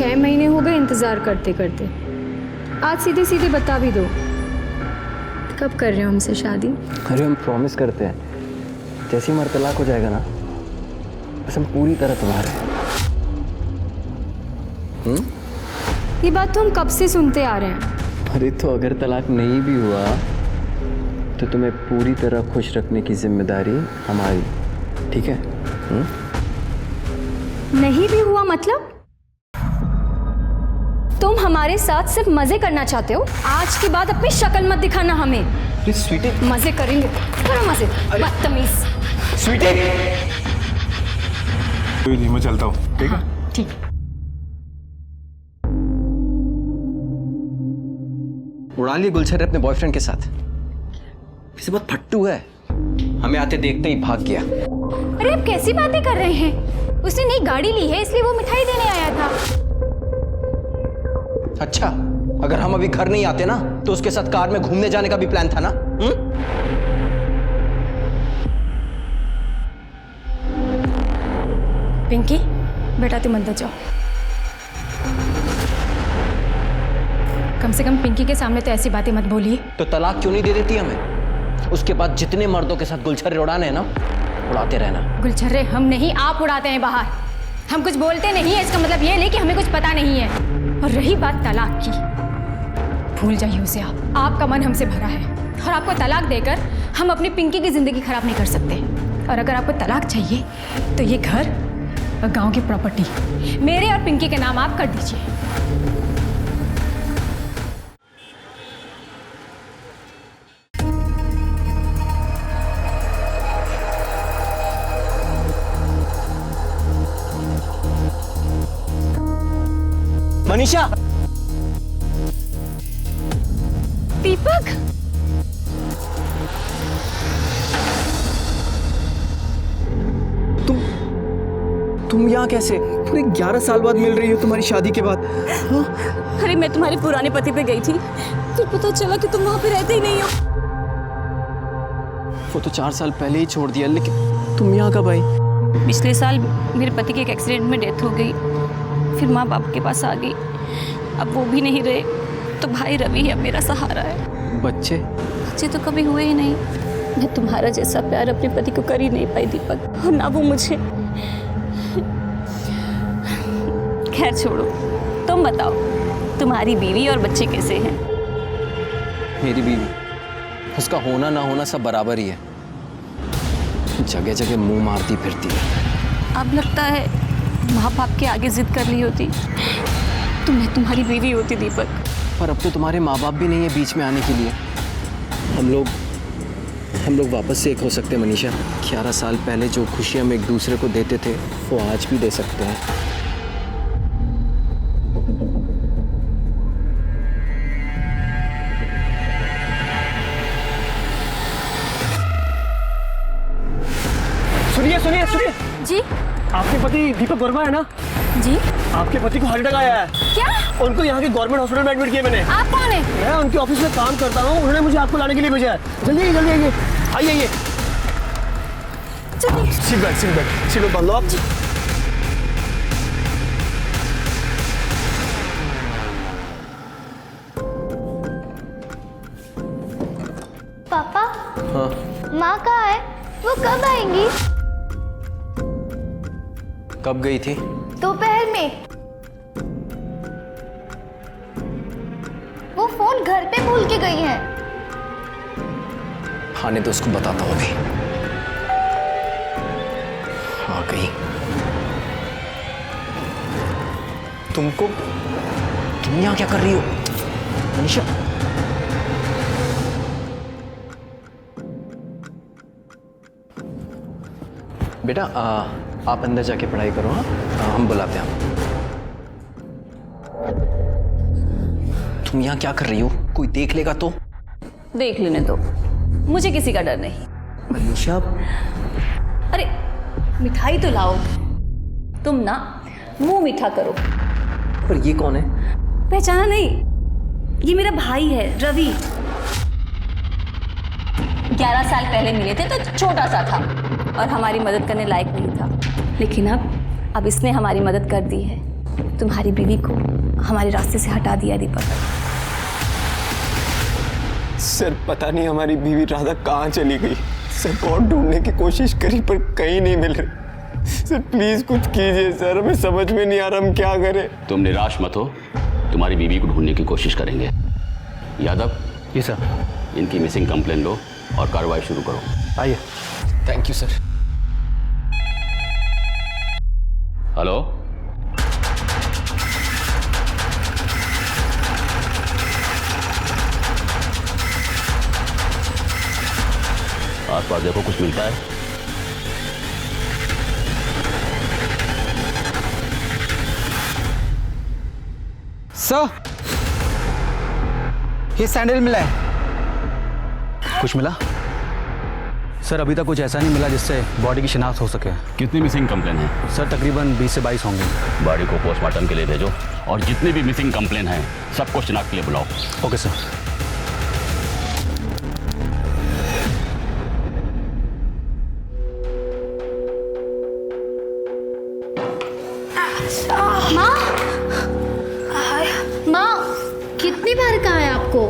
6 महीने हो गए इंतज़ार करते करते। आज सीधे सीधे बता भी दो, कब कर रहे हो हमसे शादी? अरे हम प्रॉमिस करते हैं, जैसे ही हमारा तलाक हो जाएगा ना, बस हम पूरी तरह तुम्हारे हैं। ये बात तो हम कब से सुनते आ रहे हैं। अरे तो अगर तलाक नहीं भी हुआ तो तुम्हें पूरी तरह खुश रखने की जिम्मेदारी हमारी, ठीक है? नहीं भी हुआ मतलब? तुम हमारे साथ सिर्फ मजे करना चाहते हो? आज के बाद अपनी शक्ल मत दिखाना हमें। स्वीटी, मजे करेंगे, करो मजे, बदतमीज। स्वीटी, कोई नहीं, मैं चलता हूँ, ठीक है? ठीक। उड़ा लिए गुलछर्रे अपने बॉयफ्रेंड के साथ। इसे बहुत फट्टू है, हमें आते देखते ही भाग गया। अरे आप कैसी बातें कर रहे हैं? उसने नई गाड़ी ली है इसलिए वो मिठाई देने आया था। अच्छा, अगर हम अभी घर नहीं आते ना तो उसके साथ कार में घूमने जाने का भी प्लान था ना? पिंकी बेटा तुम अंदर जाओ। कम से कम पिंकी के सामने तो ऐसी बातें मत बोलिए। तो तलाक क्यों नहीं दे देती हमें? उसके बाद जितने मर्दों के साथ गुलछर्रे उड़ाने हैं ना, उड़ाते रहना। गुलछर्रे हम नहीं, आप उड़ाते हैं बाहर। हम कुछ बोलते नहीं है, इसका मतलब ये नहीं कि हमें कुछ पता नहीं है। और रही बात तलाक की, भूल जाइए उसे आप। आपका मन हमसे भरा है और आपको तलाक देकर हम अपनी पिंकी की जिंदगी खराब नहीं कर सकते। और अगर आपको तलाक चाहिए तो ये घर और गांव की प्रॉपर्टी मेरे और पिंकी के नाम आप कर दीजिए। मनीषा, दीपक, तुम यहाँ कैसे? पूरे 11 साल बाद मिल रही हो तुम्हारी शादी के बाद। हाँ? अरे मैं तुम्हारे पुराने पति पे गई थी, फिर पता चला कि तुम वहां पे रहते ही नहीं हो। वो तो 4 साल पहले ही छोड़ दिया, लेकिन तुम यहाँ कब आई? पिछले साल मेरे पति के एक एक्सीडेंट में डेथ हो गई, फिर माँ बाप के पास आ गई। अब वो भी नहीं रहे तो भाई रवि अब मेरा सहारा है। बच्चे तो कभी हुए ही नहीं। मैं तुम्हारा जैसा प्यार अपने पति को कर ही नहीं पाई दीपक, और ना वो मुझे। खैर छोड़ो, तुम बताओ तुम्हारी बीवी और बच्चे कैसे हैं? मेरी बीवी, उसका होना ना होना सब बराबर ही है। जगह जगह मुंह मारती फिरती है। अब लगता है माँ बाप के आगे जिद कर ली होती तो मैं तुम्हारी बीवी होती दीपक। पर अब तो तुम्हारे माँ बाप भी नहीं है बीच में आने के लिए। हम लोग वापस से एक हो सकते हैं मनीषा। 11 साल पहले जो खुशी हम एक दूसरे को देते थे वो आज भी दे सकते हैं। सुनिए जी आपके पति दीपक वर्मा है ना? जी आपके पति को हार्ट अटैक आया है। क्या? उनको यहाँ के गवर्नमेंट हॉस्पिटल में एडमिट किया मैंने। आप कौन है? मैं उनके ऑफिस में काम करता हूँ, उन्होंने मुझे आपको लाने के लिए भेजा है। जल्दी आइए, आइए। सीट बेल्ट बांध लो आप। पापा, हाँ, माँ कहाँ है? वो कब आएंगी? कब गई थी? दोपहर में। वो फोन घर पे भूल के गई है। आने तो उसको बताता हूँ अभी। आ गई। तुम यहाँ क्या कर रही हो मनीषा? बेटा आप अंदर जाके पढ़ाई करो। हाँ, हम बुलाते हैं। तुम यहाँ क्या कर रही हो? कोई देख लेगा तो? देख लेने दो, मुझे किसी का डर नहीं। मनीषा, अरे मिठाई तो लाओ। तुम ना मुंह मीठा करो। पर ये कौन है? पहचाना नहीं? ये मेरा भाई है रवि। 11 साल पहले मिले थे तो छोटा सा था और हमारी मदद करने लायक नहीं था, लेकिन अब इसने हमारी मदद कर दी है। तुम्हारी बीवी को हमारे रास्ते से हटा दिया दीपक। सर पता नहीं हमारी बीवी राधा कहाँ चली गई। सर बहुत ढूंढने की कोशिश करी पर कहीं नहीं मिल रही। सर प्लीज कुछ कीजिए सर, हमें समझ में नहीं आ रहा हम क्या करें। तुम निराश मत हो, तुम्हारी बीवी को ढूंढने की कोशिश करेंगे। यादव, जी सर। इनकी मिसिंग कंप्लेन लो और कार्रवाई शुरू करो। आइए। Thank you sir. हेलो, आसपास देखो कुछ मिलता है। सर, ये सैंडल मिला है। कुछ मिला? सर अभी तक कुछ ऐसा नहीं मिला जिससे बॉडी की शिनाख्त हो सके। कितनी मिसिंग कंप्लेन है? सर तकरीबन 20 से 22 होंगे। बॉडी को पोस्टमार्टम के लिए भेजो और जितने भी मिसिंग कंप्लेन हैं सबको शिनाख्त के लिए बुलाओ। Okay sir. माँ, माँ, कितनी बार कहा है आपको?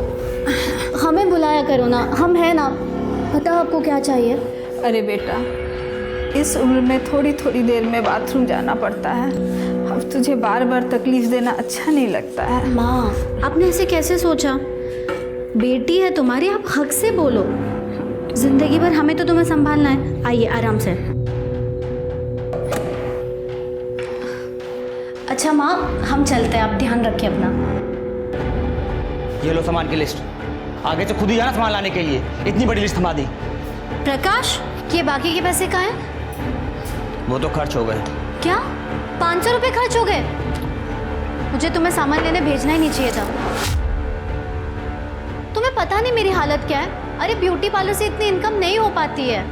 हमें बुलाया करो ना, हम है ना। बताओ आपको क्या चाहिए? अरे बेटा, इस उम्र में थोड़ी थोड़ी देर में बाथरूम जाना पड़ता है। अब तुझे बार बार तकलीफ देना अच्छा नहीं लगता है। माँ, आपने ऐसे कैसे सोचा? बेटी है तुम्हारी, आप हक से बोलो। जिंदगी भर हमें तो तुम्हें संभालना है। आइए आराम से। अच्छा माँ, हम चलते हैं, आप ध्यान रखिए अपना। ये लो सामान की लिस्ट। आगे से खुद ही जाना सामान लाने के लिए। इतनी बड़ी लिस्ट थमा दी। प्रकाश, ये बाकी के पैसे कहाँ हैं? वो तो खर्च हो गए। क्या 500 रुपये खर्च हो गए? मुझे तुम्हें सामान लेने भेजना ही नहीं चाहिए था। तुम्हें पता नहीं मेरी हालत क्या है। अरे ब्यूटी पार्लर से इतनी इनकम नहीं हो पाती है,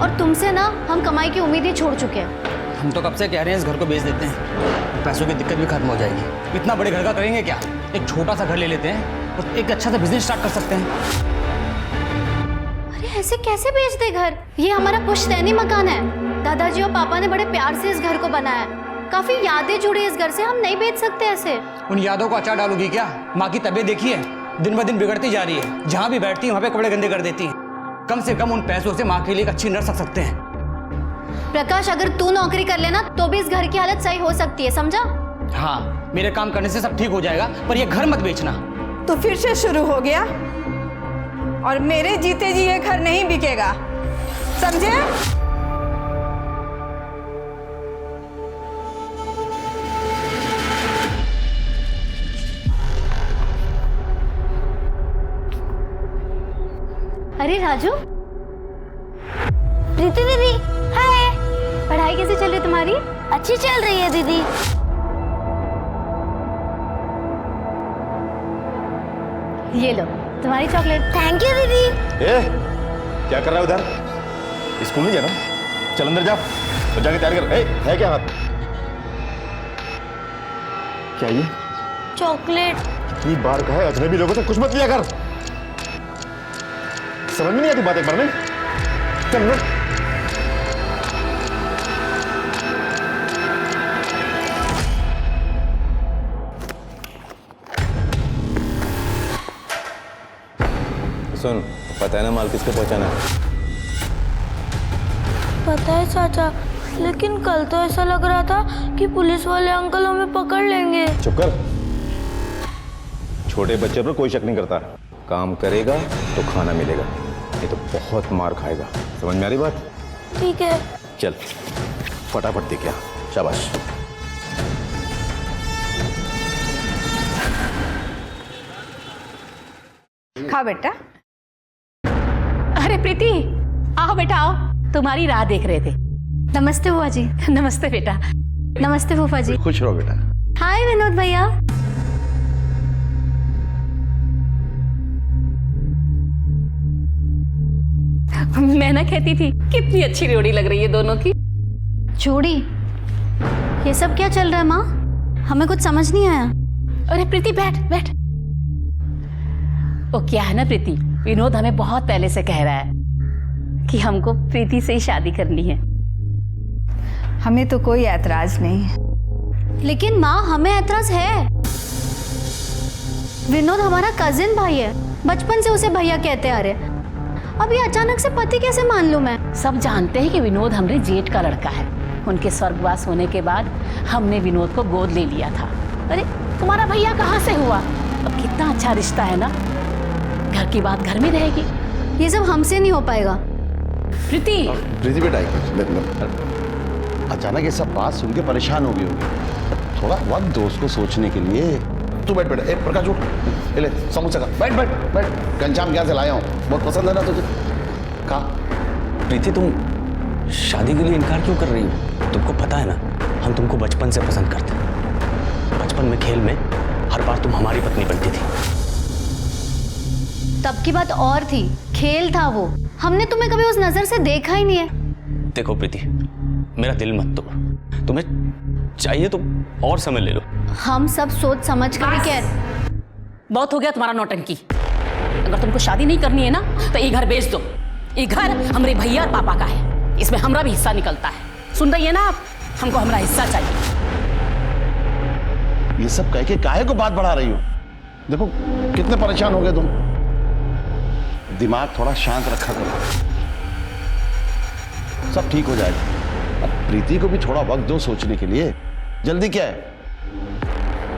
और तुमसे ना हम कमाई की उम्मीद ही छोड़ चुके हैं। हम तो कब से कह रहे हैं इस घर को बेच देते हैं, पैसों की दिक्कत भी खत्म हो जाएगी। इतना बड़े घर का करेंगे क्या? एक छोटा सा घर ले लेते हैं और एक अच्छा सा बिजनेस स्टार्ट कर सकते हैं। अरे ऐसे कैसे बेच दे घर? ये हमारा पुश्तैनी मकान है। दादाजी और पापा ने बड़े प्यार से इस घर को बनाया। काफी यादें जुड़ी इस घर से, हम नहीं बेच सकते ऐसे। उन यादों को अचार डालोगी क्या? माँ की तबीयत देखी है, दिन ब दिन बिगड़ती जा रही है। जहाँ भी बैठती है वहाँ पे कपड़े गंदे कर देती है। कम से कम उन पैसों से माँ के लिए एक अच्छी नर्स रख सकते हैं। प्रकाश, अगर तू नौकरी कर लेना तो भी इस घर की हालत सही हो सकती है, समझा? हाँ, मेरे काम करने से सब ठीक हो जाएगा, पर ये घर मत बेचना। तो फिर से शुरू हो गया, और मेरे जीते जी ये घर नहीं बिकेगा, समझे? अरे राजू, प्रीति दीदी, हाय। पढ़ाई कैसी चल रही है तुम्हारी? अच्छी चल रही है दीदी। ये लो तुम्हारी चॉकलेट। थैंक यू दीदी। ए, क्या कर रहा है उधर? स्कूल नहीं जाना? चल अंदर जा और जाके तैयार कर। ए, है क्या हाथ? क्या ये? चॉकलेट। कितनी बार कहा है अजनबी लोगों से कुछ मत लिया कर। समझ में नहीं आती बात एक बार नहीं? चल ना। सुन, पता है ना माल किसको पहुंचाना है? पता है चाचा, लेकिन कल तो ऐसा लग रहा था कि पुलिस वाले अंकल हमें पकड़ लेंगे। चुप कर। छोटे बच्चे पर कोई शक नहीं करता। काम करेगा तो खाना मिलेगा, नहीं तो बहुत मार खाएगा। समझ में आ रही बात? ठीक है। चल फटाफट दे क्या। शाबाश। खा बेटा। अरे प्रीति, आओ बेटा आओ, तुम्हारी राह देख रहे थे। नमस्ते बुआ जी। नमस्ते बेटा। नमस्ते फूफा जी। खुश रहो बेटा। हाय विनोद भैया। मैं ना कहती थी कितनी अच्छी जोड़ी लग रही है दोनों की। जोड़ी? ये सब क्या चल रहा है माँ? हमें कुछ समझ नहीं आया। अरे प्रीति बैठ बैठ। वो क्या है ना प्रीति, विनोद हमें बहुत पहले से कह रहा है कि हमको प्रीति से ही शादी करनी है। हमें तो कोई ऐतराज नहीं है, लेकिन माँ हमें एतराज है। विनोद हमारा कजिन भाई है, बचपन से उसे भैया कहते आ रहे। अब ये अचानक से पति कैसे मान लूं मैं? सब जानते हैं कि विनोद हमरे जेठ का लड़का है। उनके स्वर्गवास होने के बाद हमने विनोद को गोद ले लिया था। अरे तुम्हारा भैया कहाँ से हुआ? अब कितना अच्छा रिश्ता है ना, घर की बात घर में रहेगी। ये सब हमसे नहीं हो पाएगा। प्रीति प्रीति बेटा, अचानक ये सब बात सुन के परेशान हो गई होगी। थोड़ा वक्त दो उसको सोचने के लिए। तू बैठ बेटा। एक प्रकाश उठ, ले समोसा का। बैठ बैठ बैठ। घनश्याम क्या से लाया हूँ, बहुत पसंद है ना तुझे। खा। प्रीति तुम शादी के लिए इनकार क्यों कर रही हो? तुमको पता है ना हम तुमको बचपन से पसंद करते हैं। बचपन में खेल में हर बार तुम हमारी पत्नी बनती थी। तब की बात और थी, खेल था वो। हमने तुम्हें कभी उस नजर से देखा ही नहीं है। देखो प्रीति, मेरा दिल मत तोड़। तुम्हें चाहिए तो और समय ले लो। हम सब सोच समझ कर ही कह रहे। बहुत हो गया तुम्हारा नौटंकी। अगर तुमको शादी नहीं करनी है ना तो ये घर बेच दो। ये घर हमारे भैया और पापा का है, इसमें हमारा भी हिस्सा निकलता है। सुन रही है ना आप? हमको हमारा हिस्सा चाहिए। ये सब कह के काहे को बात बढ़ा रही हो? देखो कितने परेशान हो गए तुम। दिमाग थोड़ा शांत रखा करो, सब ठीक हो जाएगा। अब प्रीति को भी थोड़ा वक्त दो सोचने के लिए। जल्दी क्या है?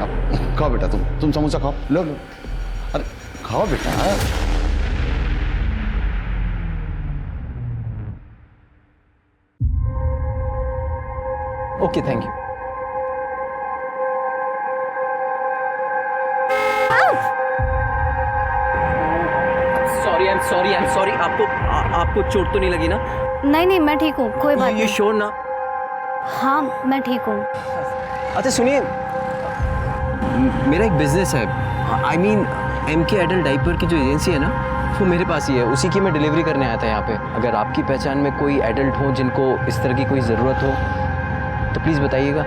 अब खाओ बेटा, तुम समोसा खाओ। लो लो, अरे खाओ बेटा। Okay, thank you. Sorry, I am sorry. आपको चोट तो नहीं लगी ना? नहीं मैं ठीक हूँ, कोई बात ये नहीं। श्योर ना? हाँ मैं ठीक हूँ। अच्छा सुनिए, मेरा एक बिजनेस है। I mean MK adult diaper की जो एजेंसी है ना, वो मेरे पास ही है। उसी की मैं डिलीवरी करने आया था यहाँ पे। अगर आपकी पहचान में कोई एडल्ट हो जिनको इस तरह की कोई ज़रूरत हो तो प्लीज़ बताइएगा।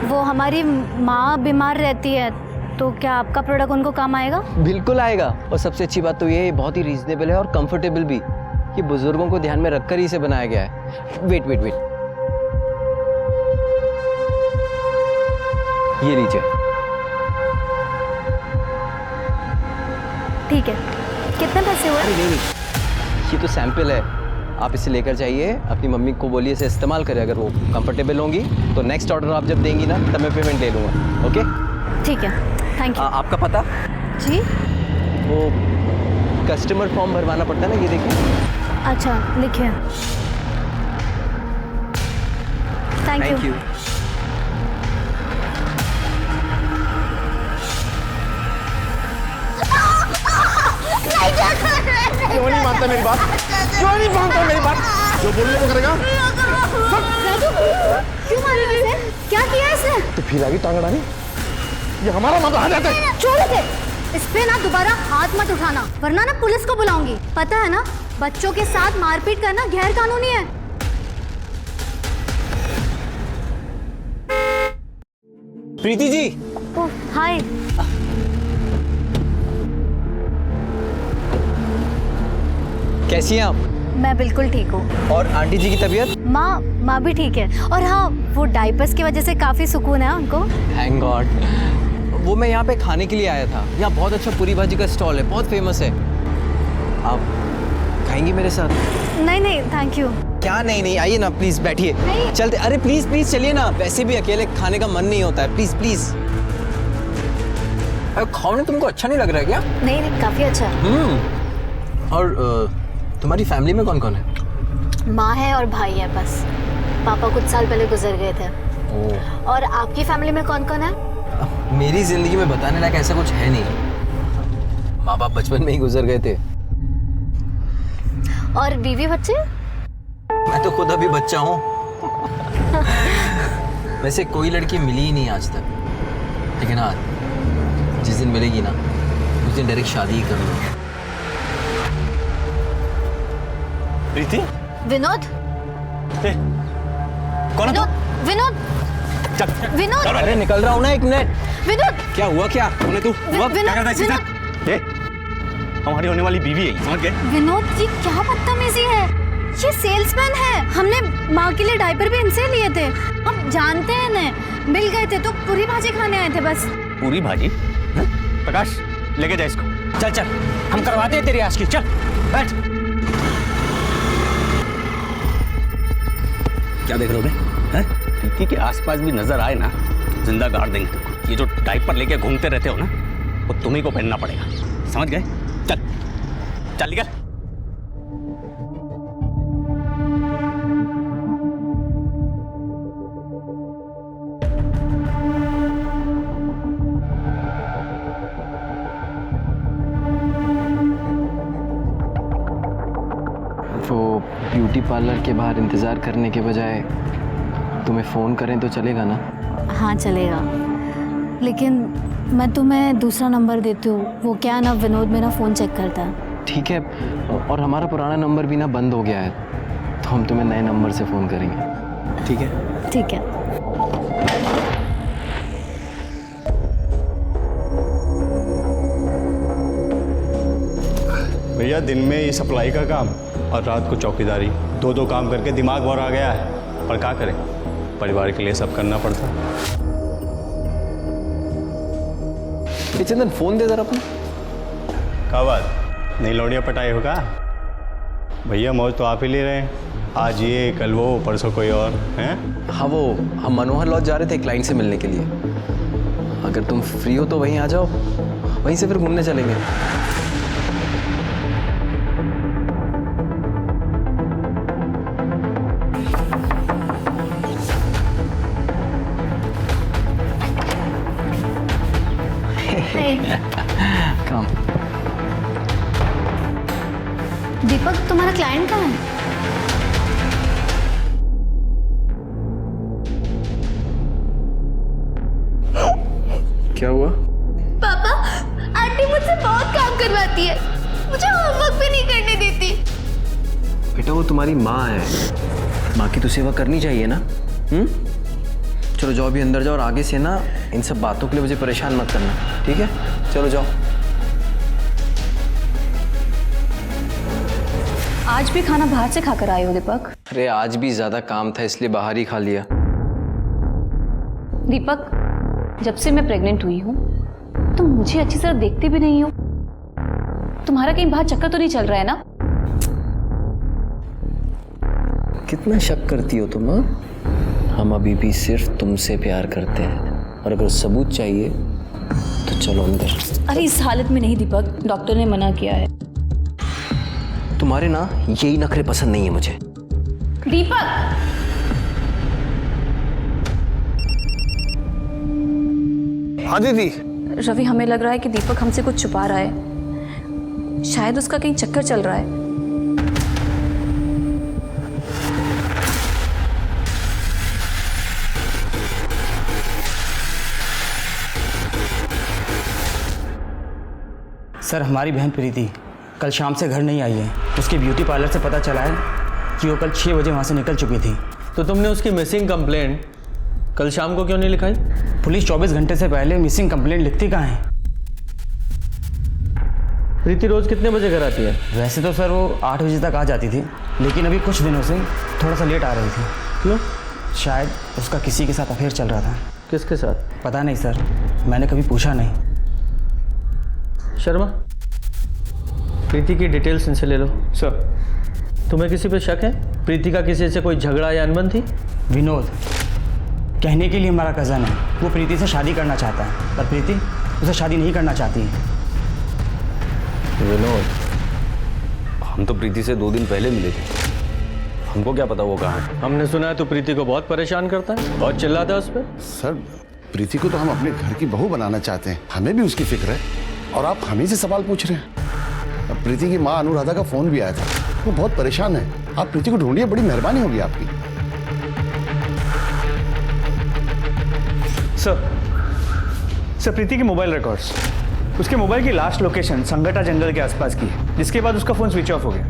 वो हमारी माँ बीमार रहती है, तो क्या आपका प्रोडक्ट उनको काम आएगा? बिल्कुल आएगा। और सबसे अच्छी बात तो ये है, बहुत ही रीजनेबल है और कंफर्टेबल भी। ये बुजुर्गों को ध्यान में रखकर ही इसे बनाया गया है। वेट, ये लीजिए। ठीक है, कितने पैसे हुए? अरे नहीं, ये तो सैंपल है। आप इसे लेकर जाइए, अपनी मम्मी को बोलिए इसे इस्तेमाल करें। अगर वो कंफर्टेबल होंगी तो नेक्स्ट ऑर्डर आप जब देंगी ना तब मैं पेमेंट ले लूँगा। ओके, ठीक है, थैंक यू। आपका पता? जी, वो कस्टमर फॉर्म भरवाना पड़ता है ना, ये देखिए। अच्छा लिखिए। Thank you. क्यों नहीं मानता मेरी बात? क्यों नहीं मानता मेरी बात? जो बोलने को करेगा। क्यों मारा इसे? क्या किया इसने? तो फिर आगे टांग अड़ानी? ये हमारा मामला आ जाता है। छोड़ दे, इस पे ना दोबारा हाथ मत उठाना, वरना ना पुलिस को बुलाऊंगी। पता है ना, बच्चों के साथ मारपीट करना गैर कानूनी है। प्रीति जी। ओह हाय। कैसी हैं आप? मैं बिल्कुल ठीक हूँ। और आंटी जी की तबीयत? माँ भी ठीक है। और हाँ, वो डाइपर्स की वजह से काफी सुकून है उनको। Thank God. वो मैं यहाँ पे खाने के लिए आया था। यहाँ बहुत अच्छा पूरी भाजी का स्टॉल है, बहुत फेमस है। आप खाएंगी मेरे साथ? नहीं थैंक यू। क्या नहीं, आइए ना प्लीज, बैठिए। चलते। अरे प्लीज चलिए ना, वैसे भी अकेले खाने का मन नहीं होता है। प्लीज। खाओ ना, तुमको अच्छा नहीं लग रहा है क्या? नहीं काफी अच्छा है। और तुम्हारी फैमिली में कौन कौन है? माँ है और भाई है बस। पापा कुछ साल पहले गुजर गए थे। और आपकी फैमिली में कौन कौन है? मेरी जिंदगी में बताने लायक ऐसा कुछ है नहीं। माँ बाप बचपन में ही गुजर गए थे। और बीवी बच्चे? मैं तो खुद अभी बच्चा हूँ। वैसे कोई लड़की मिली ही नहीं आज तक, लेकिन हाँ, जिस दिन मिलेगी ना उस दिन डायरेक्ट शादी ही कर लूँगा। प्रीति? विनोद? कौन है तू? विनोद? अरे निकल रहा हूँ ना, 1 मिनट। विनोद? क्या हुआ? क्या कौन है तू? क्या करता है इसके साथ? हमारी होने वाली बीवी है, समझ गए? विनोद जी क्या बदतमीजी है? ये सेल्समैन है। हमने माँ के लिए डायपर भी इनसे लिए थे। हम जानते हैं इन्हें, मिल गए थे तो पूरी भाजी खाने आए थे बस। पूरी भाजी? हाँ? प्रकाश लेके जा इसको, चल चल, हम करवाते हैं तेरी आशिकी, चल बैठ। क्या देख रहे हो बे? प्रीति के आसपास भी नजर आए ना, जिंदा गाड़ देंगे तुमको। ये जो डायपर लेके घूमते रहते हो ना, वो तुम्ही को पहनना पड़ेगा, समझ गए? चल चल निकल। वो ब्यूटी पार्लर के बाहर इंतज़ार करने के बजाय तुम्हें फ़ोन करें तो चलेगा ना? हाँ चलेगा, लेकिन मैं तुम्हें दूसरा नंबर देती हूँ। वो क्या ना, विनोद मेरा फ़ोन चेक करता है। ठीक है, और हमारा पुराना नंबर भी ना बंद हो गया है, तो हम तुम्हें नए नंबर से फ़ोन करेंगे, ठीक है? ठीक है। भैया दिन में ये सप्लाई का काम और रात को चौकीदारी, दो काम करके दिमाग भर आ गया है। पर क्या करें, परिवार के लिए सब करना पड़ता है। चंदन फ़ोन दे जरा अपना। क्या बात, नई लौड़िया पटाए हो का? भैया मौज तो आप ही ले रहे हैं, आज ये कल वो परसों कोई और हैं? हाँ, वो हम मनोहर लॉज जा रहे थे क्लाइंट से मिलने के लिए। अगर तुम फ्री हो तो वहीं आ जाओ, वहीं से फिर घूमने चलेंगे। काम। दीपक, तुम्हारा क्लाइंट कहाँ है? क्या हुआ? पापा, आंटी मुझसे बहुत काम करवाती है, मुझे होमवर्क भी नहीं करने देती। बेटा वो तुम्हारी माँ है, माँ की तो सेवा करनी चाहिए ना। चलो जाओ, अभी अंदर जाओ, और आगे से ना इन सब बातों के लिए मुझे परेशान मत करना, ठीक है? चलो जाओ। आज भी खाना बाहर से खाकर आए हो दीपक? अरे आज भी ज्यादा काम था इसलिए बाहर ही खा लिया। दीपक, जब से मैं प्रेग्नेंट हुई हूँ तुम मुझे अच्छी तरह देखते भी नहीं हो। तुम्हारा कहीं बाहर चक्कर तो नहीं चल रहा है ना? कितना शक करती हो तुम? हम अभी भी सिर्फ तुमसे प्यार करते हैं, और अगर सबूत चाहिए तो चलो अंदर। अरे इस हालत में नहीं दीपक, डॉक्टर ने मना किया है। तुम्हारे ना यही नखरे पसंद नहीं है मुझे। दीपक, हाँ दीदी। रवि, हमें लग रहा है कि दीपक हमसे कुछ छुपा रहा है। शायद उसका कहीं चक्कर चल रहा है। सर, हमारी बहन प्रीति कल शाम से घर नहीं आई है। उसके ब्यूटी पार्लर से पता चला है कि वो कल 6 बजे वहाँ से निकल चुकी थी। तो तुमने उसकी मिसिंग कंप्लेंट कल शाम को क्यों नहीं लिखाई? पुलिस 24 घंटे से पहले मिसिंग कंप्लेंट लिखती कहाँ है? प्रीति रोज कितने बजे घर आती है? वैसे तो सर वो 8 बजे तक आ जाती थी, लेकिन अभी कुछ दिनों से थोड़ा सा लेट आ रही थी। क्यों? शायद उसका किसी के साथ अफेयर चल रहा था। किसके साथ? पता नहीं सर, मैंने कभी पूछा नहीं। शर्मा, प्रीति की डिटेल्स इनसे ले लो। सर, तुम्हें किसी पे शक है? प्रीति का किसी से कोई झगड़ा या अनबन थी? विनोद कहने के लिए हमारा कज़न है, वो प्रीति से शादी करना चाहता है, पर प्रीति उसे शादी नहीं करना चाहती है। विनोद, हम तो प्रीति से 2 दिन पहले मिले थे, हमको क्या पता वो कहाँ है। हमने सुना है तो प्रीति को बहुत परेशान करता है, बहुत चिल्लाता है उस पर। सर, प्रीति को तो हम अपने घर की बहू बनाना चाहते हैं, हमें भी उसकी फिक्र है, और आप हम ही से सवाल पूछ रहे हैं। अब प्रीति की माँ अनुराधा का फोन भी आया था, वो बहुत परेशान है। आप प्रीति को ढूंढिए, बड़ी मेहरबानी होगी आपकी। सर, प्रीति के मोबाइल रिकॉर्ड्स, उसके मोबाइल की लास्ट लोकेशन संगटा जंगल के आसपास की है, जिसके बाद उसका फ़ोन स्विच ऑफ हो गया।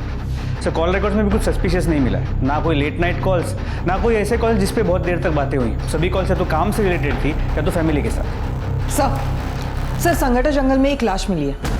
सर, कॉल रिकॉर्ड्स में भी कुछ सस्पिशियस नहीं मिला है, ना कोई लेट नाइट कॉल्स, ना कोई ऐसे कॉल जिस पे बहुत देर तक बातें हुई। सभी कॉल्स या तो काम से रिलेटेड थी या तो फैमिली के साथ। सर, संगटा जंगल में एक लाश मिली है।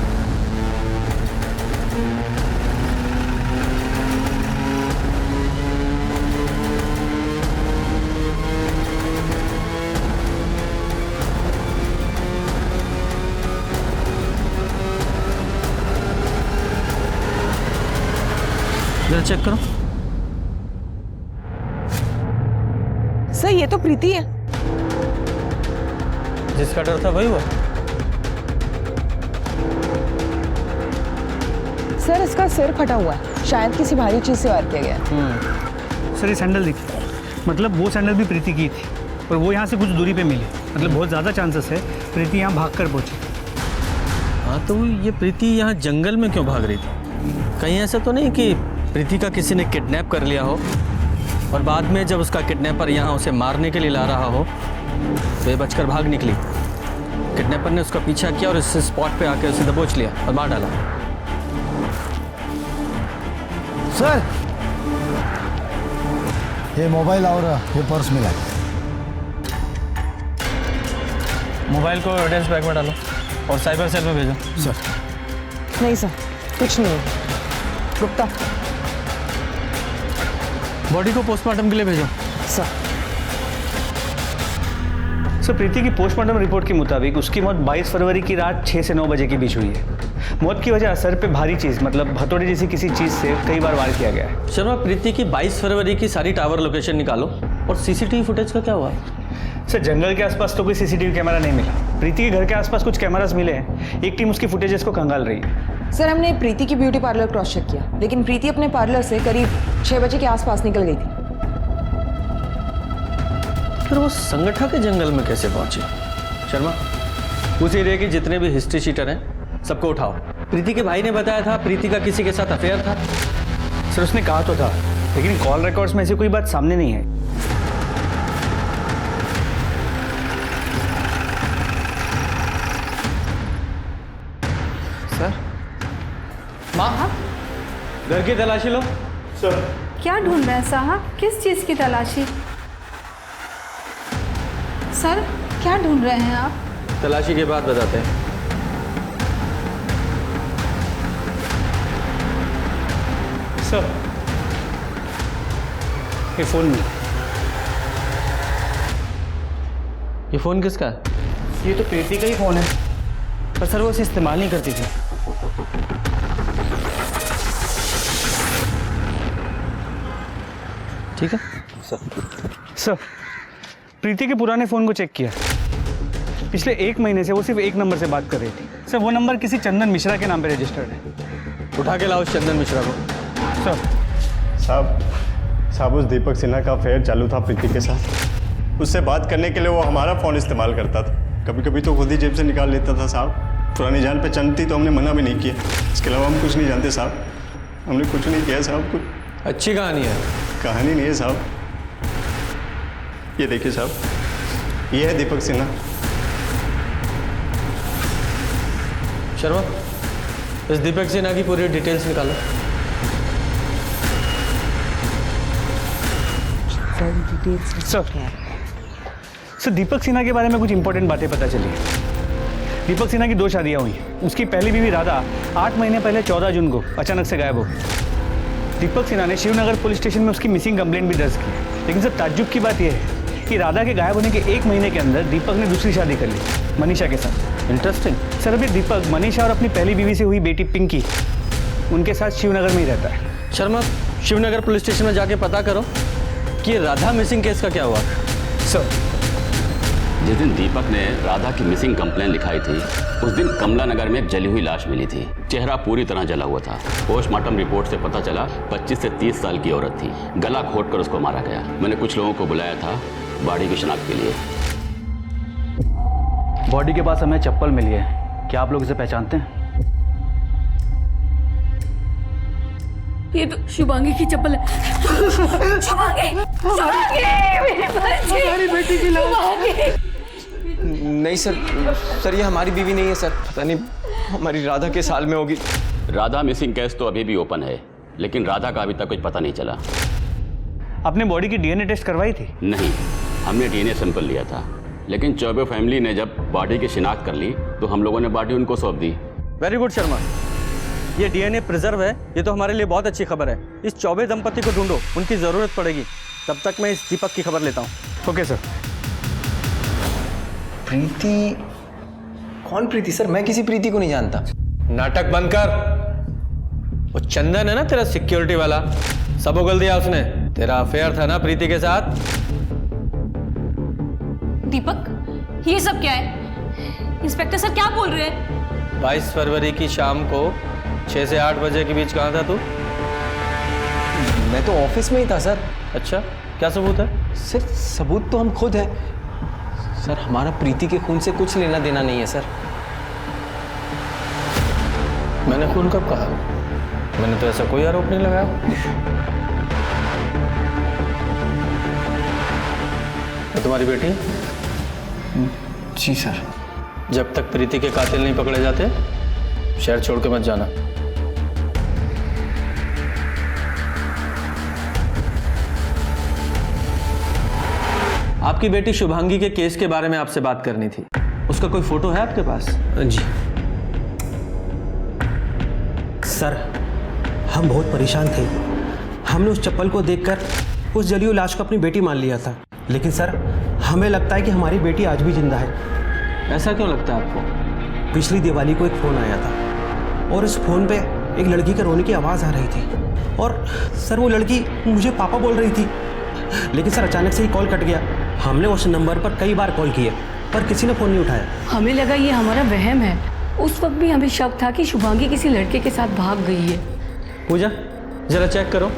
जरा चेक करो। सर ये तो प्रीति है। जिसका डर था वही हुआ। सर इसका सिर फटा हुआ है, शायद किसी भारी चीज से वार किया गया है। सर ये सैंडल दिखी, मतलब वो सैंडल भी प्रीति की थी और वो यहाँ से कुछ दूरी पे मिली, मतलब बहुत ज़्यादा चांसेस है प्रीति यहाँ भाग कर पहुँची। हाँ तो ये प्रीति यहाँ जंगल में क्यों भाग रही थी? कहीं ऐसा तो नहीं कि प्रीति का किसी ने किडनैप कर लिया हो और बाद में जब उसका किडनैपर यहाँ उसे मारने के लिए ला रहा हो तो ये बचकर भाग निकली। किडनैपर ने उसका पीछा किया और इस स्पॉट पे आके उसे दबोच लिया और मार डाला। सर ये मोबाइल और ये पर्स मिला है। मोबाइल को एविडेंस बैग में डालो और साइबर सेल में भेजो। सर नहीं सर, कुछ नहीं। गुप्ता, बॉडी को पोस्टमार्टम के लिए भेजो। सर प्रीति की पोस्टमार्टम रिपोर्ट के मुताबिक उसकी मौत 22 फरवरी की रात 6 से 9 बजे के बीच हुई है। मौत की वजह सर पे भारी चीज, मतलब हथौड़े जैसी किसी चीज से कई बार वार किया गया है। शर्मा, प्रीति की 22 फरवरी की सारी टावर लोकेशन निकालो और सीसीटीवी फुटेज का क्या हुआ? सर जंगल के आसपास तो कोई सीसीटीवी कैमरा नहीं मिला। प्रीति के घर के आसपास कुछ कैमरास मिले हैं, एक टीम उसकी फुटेजेस को खंगाल रही है। सर हमने प्रीति की ब्यूटी पार्लर क्रॉस चेक किया, लेकिन प्रीति अपने पार्लर से करीब 6 बजे के आसपास निकल गई थी। फिर वो संगठा के जंगल में कैसे पहुंची? शर्मा, उस एरिया के जितने भी हिस्ट्री शीटर हैं सबको उठाओ। प्रीति के भाई ने बताया था प्रीति का किसी के साथ अफेयर था। सर उसने कहा तो था, लेकिन कॉल रिकॉर्ड्स में ऐसी कोई बात सामने नहीं है। सर, माँ, घर की तलाशी लो। सर क्या ढूंढ रहे हैं साहब? किस चीज़ की तलाशी? सर क्या ढूंढ रहे हैं आप? तलाशी के बाद बताते हैं। सर ये फोन में। ये फोन किसका है? ये तो प्रीति का ही फोन है, पर सर वो इसे इस्तेमाल नहीं करती थी। ठीक है सर प्रीति के पुराने फ़ोन को चेक किया, पिछले 1 महीने से वो सिर्फ एक नंबर से बात कर रही थी। सर वो नंबर किसी चंदन मिश्रा के नाम पे रजिस्टर्ड है। उठा के लाओ उस चंदन मिश्रा को। सर साहब उस दीपक सिन्हा का अफेयर चालू था प्रीति के साथ। उससे बात करने के लिए वो हमारा फ़ोन इस्तेमाल करता था, कभी कभी तो खुद ही जेब से निकाल लेता था साहब। पुरानी जान पहचान थी तो हमने मना भी नहीं किया, इसके अलावा हम कुछ नहीं जानते साहब। हमने कुछ नहीं किया साहब। कुछ अच्छी कहानी है। कहानी नहीं है साहब। ये देखिए साहब, ये है दीपक सिन्हा। शर्मा, इस दीपक सिन्हा की पूरी डिटेल्स निकालो। सर दीपक सिन्हा के बारे में कुछ इंपॉर्टेंट बातें पता चली। दीपक सिन्हा की 2 शादियां हुई। उसकी पहली बीवी राधा 8 महीने पहले 14 जून को अचानक से गायब हो गई। दीपक सिन्हा ने शिवनगर पुलिस स्टेशन में उसकी मिसिंग कंप्लेंट भी दर्ज की। लेकिन सर ताज्जुब की बात यह है कि राधा के गायब होने के 1 महीने के अंदर दीपक ने दूसरी शादी कर ली, मनीषा के साथ। इंटरेस्टिंग। सर अभी दीपक मनीषा और अपनी पहली बीवी से हुई बेटी पिंकी, उनके साथ शिवनगर में ही रहता है। शर्मा, शिवनगर पुलिस स्टेशन में जाके पता करो कि राधा मिसिंग केस का क्या हुआ। सर जिस दिन दीपक ने राधा की मिसिंग कंप्लेन लिखाई थी उस दिन कमला नगर में एक जली हुई लाश मिली थी। चेहरा पूरी तरह जला हुआ था। पोस्टमार्टम रिपोर्ट से पता चला 25 से 30 साल की औरत थी। गला घोंटकर उसको मारा गया। मैंने कुछ लोगों को बुलाया था बॉडी की शिनाख्त के लिए। बॉडी के पास हमें चप्पल मिली है, क्या आप लोग इसे पहचानते हैं? ये तो शुभांगी की चप्पल है। शुभांगी, हमारी बेटी की लाश। नहीं सर, ये हमारी बीवी नहीं है सर। पता नहीं हमारी राधा के साल में होगी। राधा मिसिंग केस तो अभी भी ओपन है, लेकिन राधा का अभी तक कुछ पता नहीं चला। आपने बॉडी की डीएनए टेस्ट करवाई थी? नहीं, हमने डीएनए सैंपल लिया था, लेकिन चौबे फैमिली ने जब बॉडी की शिनाख्त कर ली तो हम लोगों ने बॉडी उनको सौंप दी। वेरी गुड शर्मा, ये डीएनए प्रिजर्व है, ये तो हमारे लिए बहुत अच्छी खबर है। इस चौबे दंपति को ढूंढो, उनकी ज़रूरत पड़ेगी। तब तक मैं इस दीपक की खबर लेता हूँ। Okay sir. प्रीति? कौन प्रीति सर? मैं किसी प्रीति को नहीं जानता। नाटक बंद कर। वो चंदन है ना तेरा सिक्योरिटी वाला, सब उगल दिया उसने। तेरा अफेयर था ना प्रीति के साथ। दीपक, ये सब क्या है? इंस्पेक्टर सर क्या बोल रहे हैं? 22 फरवरी की शाम को 6 से 8 बजे के बीच कहाँ था तू? मैं तो ऑफिस में ही था सर। अच्छा, क्या सबूत है? सर सबूत तो हम खुद हैं सर। हमारा प्रीति के खून से कुछ लेना देना नहीं है सर। मैंने खून कब कहा? मैंने तो ऐसा कोई आरोप नहीं लगाया। तो तुम्हारी बेटी? जी सर। जब तक प्रीति के कातिल नहीं पकड़े जाते शहर छोड़ के मत जाना। आपकी बेटी शुभांगी के केस के बारे में आपसे बात करनी थी। उसका कोई फोटो है आपके पास? जी सर, हम बहुत परेशान थे। हमने उस चप्पल को देखकर उस जली हुई लाश को अपनी बेटी मान लिया था, लेकिन सर हमें लगता है कि हमारी बेटी आज भी जिंदा है। ऐसा क्यों लगता है आपको? पिछली दिवाली को एक फ़ोन आया था और उस फ़ोन पे एक लड़की के रोने की आवाज़ आ रही थी और सर वो लड़की मुझे पापा बोल रही थी। लेकिन सर अचानक से ही कॉल कट गया। हमने उस नंबर पर कई बार कॉल किए पर किसी ने फ़ोन नहीं उठाया। हमें लगा ये हमारा वहम है। उस वक्त भी हमें शक था कि शुभांगी किसी लड़के के साथ भाग गई है। पूजा, जरा चेक करो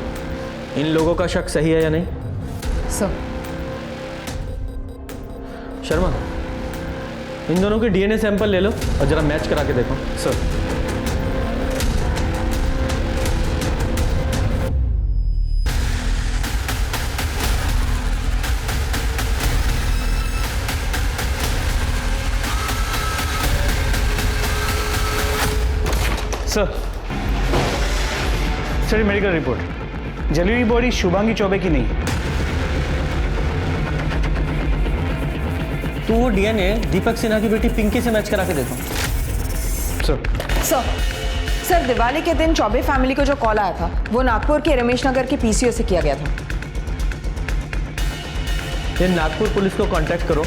इन लोगों का शक सही है या नहीं। सर। शर्मा, इन दोनों के डीएनए सैंपल ले लो और जरा मैच करा के देखो। सर। सर मेडिकल रिपोर्ट, जली हुई बॉडी शुभांगी चौबे की नहीं है। तो वो डीएनए दीपक सिन्हा की बेटी पिंकी से मैच करा के देखो। सर दिवाली के दिन चौबे फैमिली को जो कॉल आया था वो नागपुर के रमेश नगर के पीसीओ से किया गया था। फिर नागपुर पुलिस को कांटेक्ट करो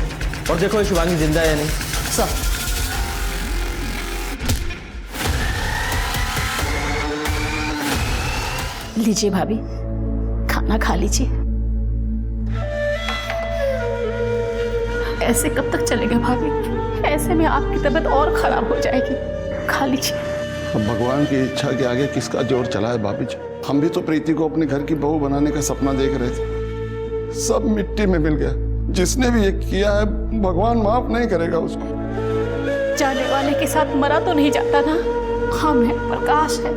और देखो ये शुभांगी जिंदा है या नहीं। सर। लीजिए भाभी, खाना खा लीजिए। ऐसे कब तक चलेगा भाभी? ऐसे में आपकी तबीयत और खराब हो जाएगी। खा लीजिए। अब भगवान की इच्छा के आगे किसका जोर चला है भाभी जी। हम भी तो प्रीति को अपने घर की बहू बनाने का सपना देख रहे थे, सब मिट्टी में मिल गया। जिसने भी ये किया है भगवान माफ नहीं करेगा उसको। जाने वाले के साथ मरा तो नहीं जाता ना। हम है, प्रकाश है,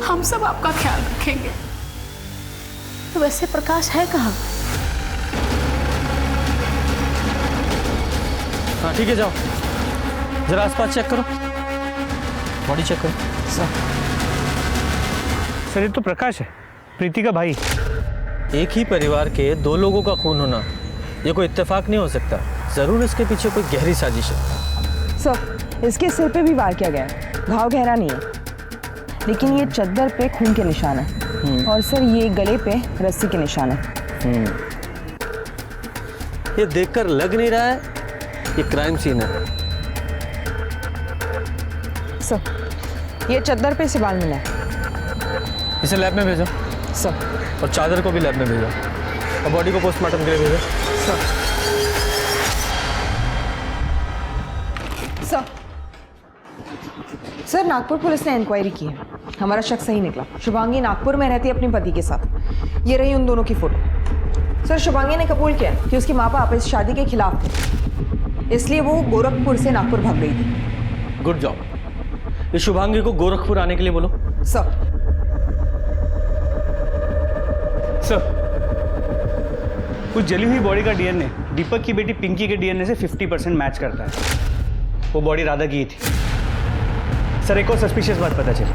हम सब आपका ख्याल रखेंगे। तो वैसे प्रकाश है कहाँ? हाँ ठीक है, जाओ जरा आसपास चेक करो, बॉडी चेक करो। सर ये तो प्रकाश है, प्रीति का भाई। एक ही परिवार के दो लोगों का खून होना ये कोई इत्तेफाक नहीं हो सकता। जरूर इसके पीछे कोई गहरी साजिश है। सर इसके सिर पे भी वार किया गया है, घाव गहरा नहीं है लेकिन ये चद्दर पे खून के निशान है और सर ये गले पे रस्सी के निशान है। ये देखकर लग नहीं रहा है ये क्राइम सीन है। सर ये चद्दर पे से बाल मिला है। इसे लैब में भेजो सर। और चादर को भी लैब में भेजो और बॉडी को पोस्टमार्टम के लिए भेजो। सर नागपुर पुलिस ने इंक्वायरी की है, हमारा शक सही निकला। शुभांगी नागपुर में रहती है अपने पति के साथ। ये रही उन दोनों की फोटो। सर शुभांगी ने कबूल किया कि उसके माँ बाप इस शादी के खिलाफ थे, इसलिए वो गोरखपुर से नागपुर भाग गई थी। Good job. इस शुभांगी को गोरखपुर आने के लिए बोलो। सर। उस जली हुई बॉडी का डीएनए दीपक की बेटी पिंकी के डीएनए से 50% मैच करता है। वो बॉडी राधा की थी। सर एक और सस्पिशियस बात पता चली,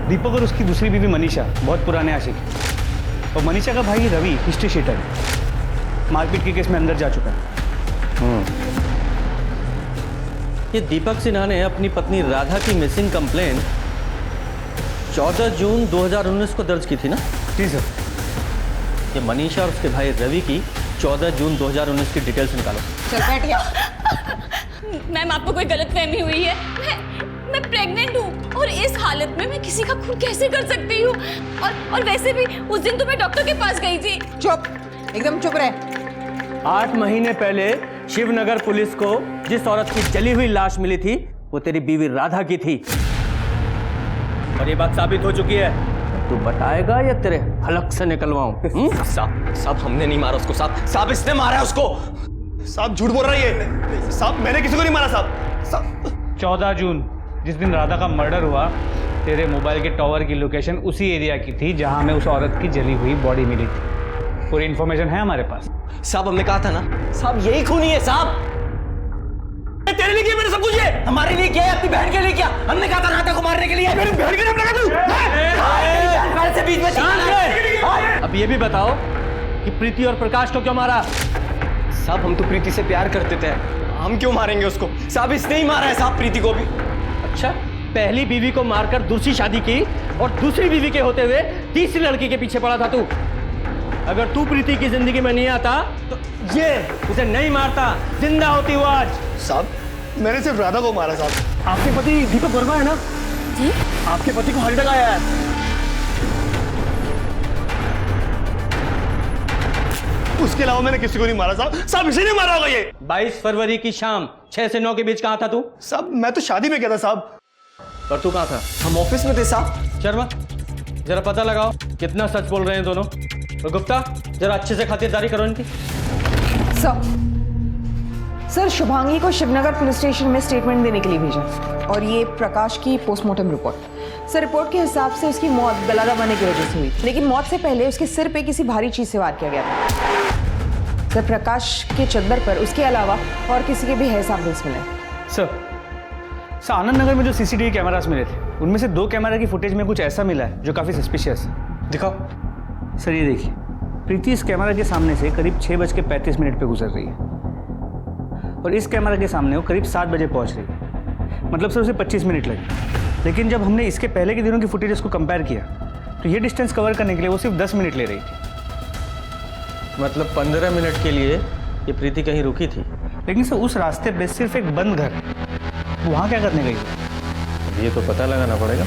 दीपक और उसकी दूसरी बीवी मनीषा बहुत पुराने आशिक हैं और मनीषा का भाई रवि हिस्ट्री शीटर है, मारपीट के केस में अंदर जा चुका है। ये दीपक सिन्हा ने अपनी पत्नी राधा की मिसिंग कंप्लेंट 14 जून 2019 को दर्ज की थी ना? जी सर। ये मनीषा और उसके भाई रवि की 14 जून 2019 की डिटेल्स निकालो। चल बैठ। मैम आपको कोई गलतफहमी हुई है। मैं प्रेग्नेंट हूँ और इस हालत में मैं किसी का खून कैसे कर सकती हूँ? और वैसे भी उस दिन तो मैं डॉक्टर के पास गई थी। चुप, एकदम चुप रहे। 8 महीने पहले शिवनगर पुलिस को जिस औरत की जली हुई लाश मिली थी वो तेरी बीवी राधा की थी और ये बात साबित हो चुकी है। तू बताएगा या तेरे हलक से निकलवाऊं? साहब हमने नहीं मारा उसको साहब इसने मारा है उसको। साहब झूठ बोल रही है साहब, मैंने किसी को नहीं मारा साहब। 14 जून जिस दिन राधा का मर्डर हुआ, तेरे मोबाइल के टॉवर की लोकेशन उसी एरिया की थी जहां हमें उस औरत की जली हुई बॉडी मिली थी। पूरी इन्फॉर्मेशन है हमारे पास। साहब हमने कहा था ना साहब यही खूनी है साहब। तेरे लिए किया मैंने सब कुछ, ये हमारे लिए किया है, अपनी बहन के लिए किया। हमने कहा था राधा को मारने के लिए। मेरी बहन के लिए लगा तू से बीच में। अब ये भी बताओ कि प्रीति और प्रकाश को क्यों मारा? साहब हम तो प्रीति से प्यार करते थे, हम क्यों मारेंगे उसको? साहब इसने ही मारा है साहब प्रीति को भी। अच्छा, पहली बीवी को मारकर दूसरी शादी की और दूसरी बीवी के होते हुए तीसरी लड़की के पीछे पड़ा था तू। अगर तू प्रीति की जिंदगी में नहीं आता तो ये उसे नहीं मारता, जिंदा होती वो आज। साहब मैंने सिर्फ राधा को मारा साहब। आपके पति दीपक वर्मा है ना जी? आपके पति को हार्ट अटैक आया है। उसके अलावा मैंने किसी को नहीं मारा साहब इसे नहीं मारा होगा ये। 22 फरवरी की शाम 6 से 9 के बीच कहाँ था तू? साहब मैं तो शादी में गया था साहब। और तू कहाँ था? हम ऑफिस में थे साहब। शर्मा जरा पता लगाओ कितना सच बोल रहे हैं दोनों। और गुप्ता जरा अच्छे से खातिरदारी करो इनकी। सर शुभांगी को शिवनगर पुलिस स्टेशन में स्टेटमेंट देने के लिए भेजा और ये प्रकाश की पोस्टमार्टम रिपोर्ट। सर रिपोर्ट के हिसाब से उसकी मौत गला दबाने की वजह से हुई, लेकिन मौत से पहले उसके सिर पे किसी भारी चीज से वार किया गया था। सर प्रकाश के चद्दर पर उसके अलावा और किसी के भी हेयर सैंपल्स मिले। सर आनंद नगर में जो सीसीटीवी कैमरास मिले थे उनमें से 2 कैमरा की फुटेज में कुछ ऐसा मिला है जो काफ़ी सस्पिशियस है। दिखाओ। सर ये देखिए, प्रीति इस कैमरा के सामने से करीब 6:35 पे गुजर रही है और इस कैमरा के सामने वो करीब 7 बजे पहुंच रही है। मतलब सर उसे 25 मिनट लगे। लेकिन जब हमने इसके पहले के दिनों की फुटेज को कंपेयर किया तो ये डिस्टेंस कवर करने के लिए वो सिर्फ 10 मिनट ले रही थी। मतलब 15 मिनट के लिए ये प्रीति कहीं रुकी थी। लेकिन सर उस रास्ते पे सिर्फ एक बंद घर है, वहाँ क्या करने गई? ये तो पता लगाना पड़ेगा।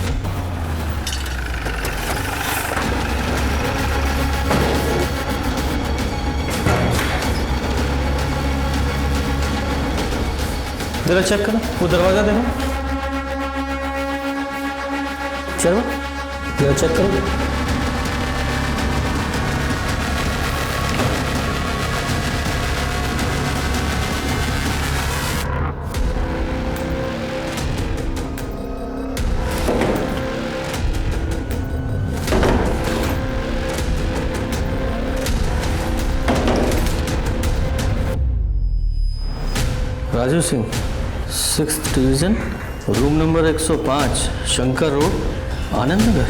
जरा चेक करो, वो दरवाजा देखो। चलो जरा चेक करो। Raju Singh, 6th division, room number 105, Shankar road, Anand Nagar.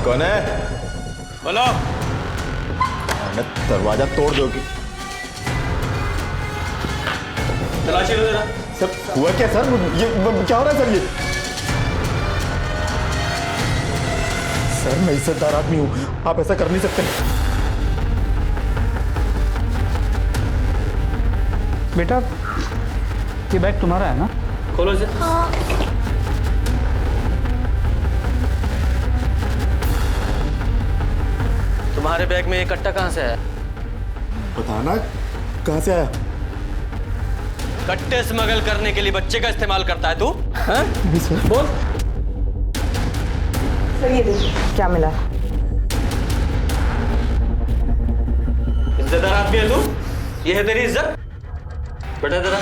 कौन है? बोलो। दरवाजा तोड़ दोगे? तलाशी लो जरा। सर हुआ क्या सर? ये क्या हो रहा है सर? ये सर मैं इज्जतदार आदमी हूं, आप ऐसा कर नहीं सकते। बेटा ये बैग तुम्हारा है ना? खोलो इसे। हाँ। तुम्हारे बैग में ये कट्टा कहाँ से आया? बताना कहाँ से आया? कट्टे स्मगल करने के लिए बच्चे का इस्तेमाल करता है तू? हाँ? बोल। सर ये देखिए क्या मिला। इज्जतदार आदमी है तू? ये है तेरी इज्जत? बेटा जरा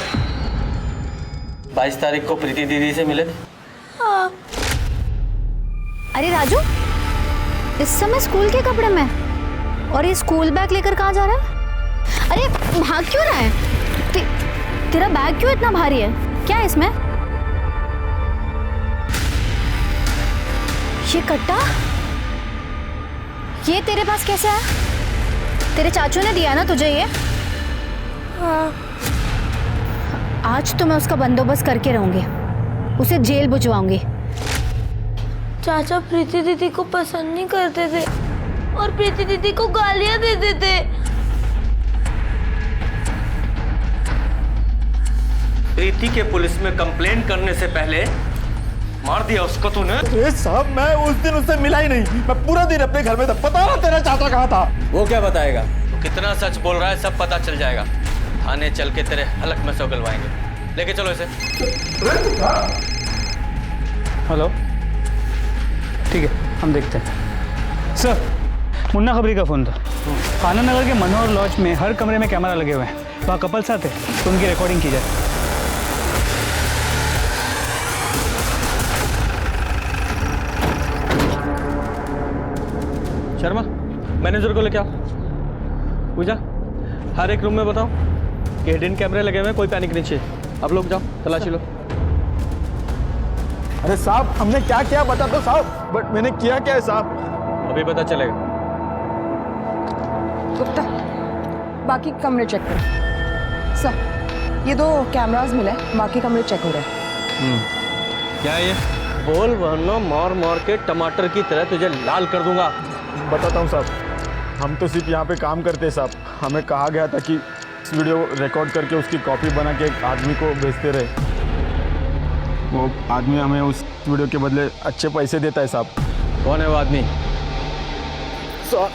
22 तारीख को प्रीति दीदी से मिले थे। हाँ। अरे राजू, इस समय स्कूल के कपड़े में और ये स्कूल बैग लेकर कहाँ जा रहा है? अरे भाग क्यों रहा है? तेरा बैग क्यों इतना भारी है? क्या है इसमें? ये कट्टा ये तेरे पास कैसे आया? तेरे चाचू ने दिया ना तुझे ये? हाँ। आज तो मैं उसका बंदोबस्त करके रहूंगी, उसे जेल भिजवाऊंगी। चाचा प्रीति दीदी को पसंद नहीं करते थे और प्रीति दीदी को गालियां देते थे। प्रीति के पुलिस में कंप्लेंट करने से पहले मार दिया उसको तूने। अरे साहब मैं उस दिन उससे मिला ही नहीं, मैं पूरा दिन अपने घर में था। पता ना तेरा चाचा कहाँ था। वो क्या बताएगा? तो कितना सच बोल रहा है सब पता चल जाएगा। थाने चल के तेरे हलक में से उगलवाएंगे। लेके चलो इसे। हेलो, ठीक है हम देखते हैं। सर, मुन्ना खबरी का फ़ोन था। आनंद नगर के मनोहर लॉज में हर कमरे में कैमरा लगे हुए हैं। वहाँ कपल्स आते तो उनकी रिकॉर्डिंग की जाए। शर्मा, मैनेजर को लेके आओ। पूजा, हर एक रूम में बताओ कि हिडन कैमरे लगे हुए हैं, कोई पैनिक नहीं चाहिए। अब लोग जाओ, तलाशी लो। अरे साहब हमने क्या किया बता दो साहब। बट मैंने किया क्या है साहब? अभी पता चलेगा। गुप्ता, बाकी कमरे चेक करो। सर, ये 2 कैमरास मिले, बाकी कमरे चेक हो रहे हैं। क्या है ये? बोल वरना मार मार के टमाटर की तरह तुझे लाल कर दूंगा। बताता हूँ साहब, हम तो सिर्फ यहाँ पे काम करते हैं साहब। हमें कहा गया था कि इस वीडियो रिकॉर्ड करके उसकी कॉपी बना के एक आदमी को भेजते रहे। वो आदमी हमें उस वीडियो के बदले अच्छे पैसे देता है साहब। कौन है वो आदमी?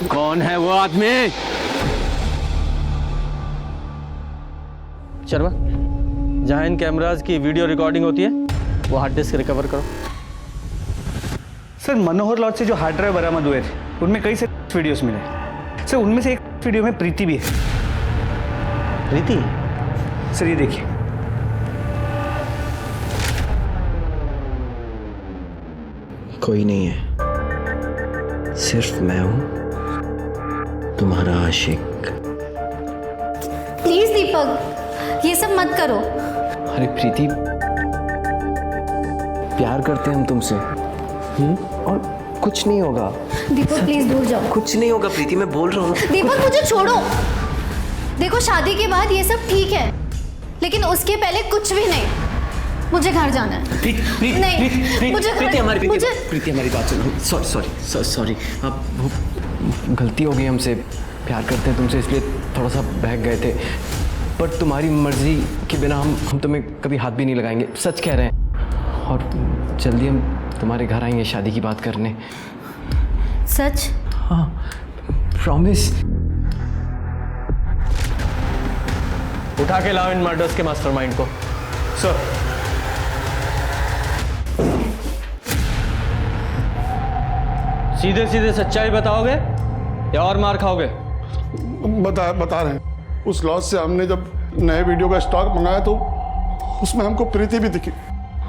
कौन है वो आदमी? शर्मा, जहां इन कैमरास की वीडियो रिकॉर्डिंग होती है वो हार्ड डिस्क रिकवर करो। सर, मनोहर लॉज से जो हार्ड ड्राइव बरामद हुए थे उनमें कई से वीडियोस मिले। सर, उनमें से एक वीडियो में प्रीति भी है। प्रीति? सर ये देखिए। कोई नहीं है, सिर्फ मैं हूं तुम्हारा आशिक। प्लीज दीपक, ये सब मत करो। अरे प्रीति, प्यार करते हैं हम तुमसे। और कुछ नहीं होगा। दीपक प्लीज दूर जाओ। कुछ नहीं होगा प्रीति, मैं बोल रहा हूँ। दीपक मुझे छोड़ो। देखो शादी के बाद ये सब ठीक है, लेकिन उसके पहले कुछ भी नहीं। मुझे घर जाना है। नहीं, मुझे प्रीति हमारी बात सुनो। सॉरी, अब गलती हो गई हमसे। प्यार करते हैं तुमसे इसलिए थोड़ा सा बहक गए थे। पर तुम्हारी मर्जी के बिना हम तुम्हें कभी हाथ भी नहीं लगाएंगे। सच कह रहे हैं। और जल्दी हम तुम्हारे घर आएंगे शादी की बात करने। सच? हाँ, प्रॉमिस। उठा के लाओ इन मर्डर्स के मास्टरमाइंड को। सर, सीधे सीधे सच्चाई बताओगे या और मार खाओगे? बता रहे हैं। उस लॉज से हमने जब नए वीडियो का स्टॉक मंगाया तो उसमें हमको प्रीति भी दिखी।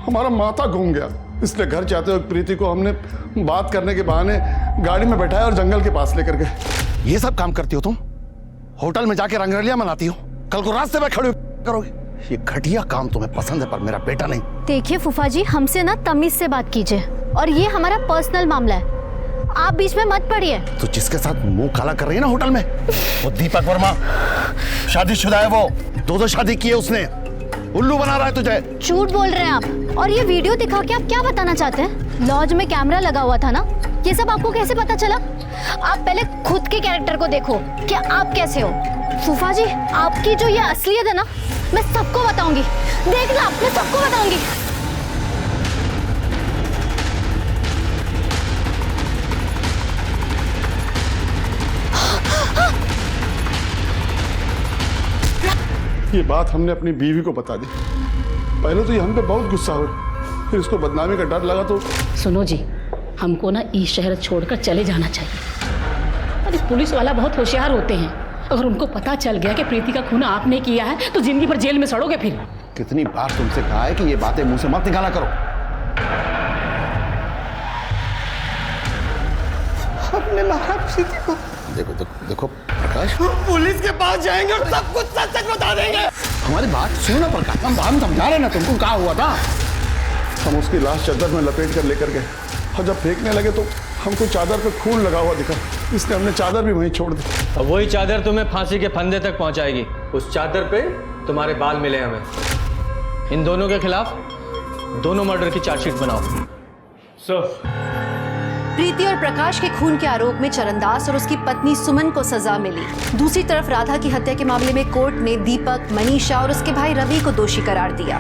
हमारा माथा घूम गया। इसलिए घर जाते वक्त प्रीति को हमने बात करने के बहाने गाड़ी में बैठाया और जंगल के पास लेकर गए। ये सब काम करती हो तुम? होटल में जाके रंगरलियां मनाती हो, कल को रास्ते में खड़े करोगे। ये घटिया काम तुम्हें पसंद है पर मेरा बेटा नहीं। देखिए फूफा जी, हमसे ना तमीज से बात कीजिए, और ये हमारा पर्सनल मामला है, आप बीच में मत पड़िए। तो जिसके साथ मुंह काला कर रही है ना होटल में, वो दीपक वर्मा शादीशुदा है। वो 2 शादी की है उसने। उल्लू बना रहा है तुझे। झूठ बोल रहे हैं आप। और ये वीडियो दिखा के आप क्या बताना चाहते हैं? लॉज में कैमरा लगा हुआ था ना, ये सब आपको कैसे पता चला? आप पहले खुद के कैरेक्टर को देखो कि आप कैसे हो। फूफा जी, आपकी जो ये असलियत है ना, मैं सबको बताऊंगी। देखना, मैं सबको बताऊंगी। ये बात हमने अपनी बीवी को बता दी। पहले तो ये हम पे बहुत गुस्सा हुआ, फिर इसको बदनामी का डर लगा तो। सुनो जी, हमको ना इस शहर छोड़कर चले जाना चाहिए। अरे पुलिस वाला बहुत होशियार होते हैं। अगर उनको पता चल गया कि प्रीति का खून आपने किया है तो जिंदगी भर जेल में सड़ोगे फिर। कितनी बार तुमसे कहा है कि ये बातें मुंह से मत निकाला करो। हमने मारा प्रीति को। देखो प्रकाश, पुलिस के पास जाएंगे और सब कुछ सच सच बता देंगे। हमारी बात सुनो ना प्रकाश, हम समझा रहे ना तुमको क्या हुआ था। हम उसकी लाश चादर में लपेट कर लेकर गए और जब फेंकने लगे तो हमको चादर पे खून लगा हुआ दिखा, इसलिए हमने चादर भी वहीं छोड़ दी। और वही चादर तुम्हें फांसी के फंदे तक पहुंचाएगी। उस चादर पे तुम्हारे बाल मिले हमें। इन दोनों के खिलाफ दोनों मर्डर की चार्जशीट बनाओ। सर, प्रीति और प्रकाश के खून के आरोप में चरणदास और उसकी पत्नी सुमन को सजा मिली। दूसरी तरफ राधा की हत्या के मामले में कोर्ट ने दीपक, मनीषा और उसके भाई रवि को दोषी करार दिया।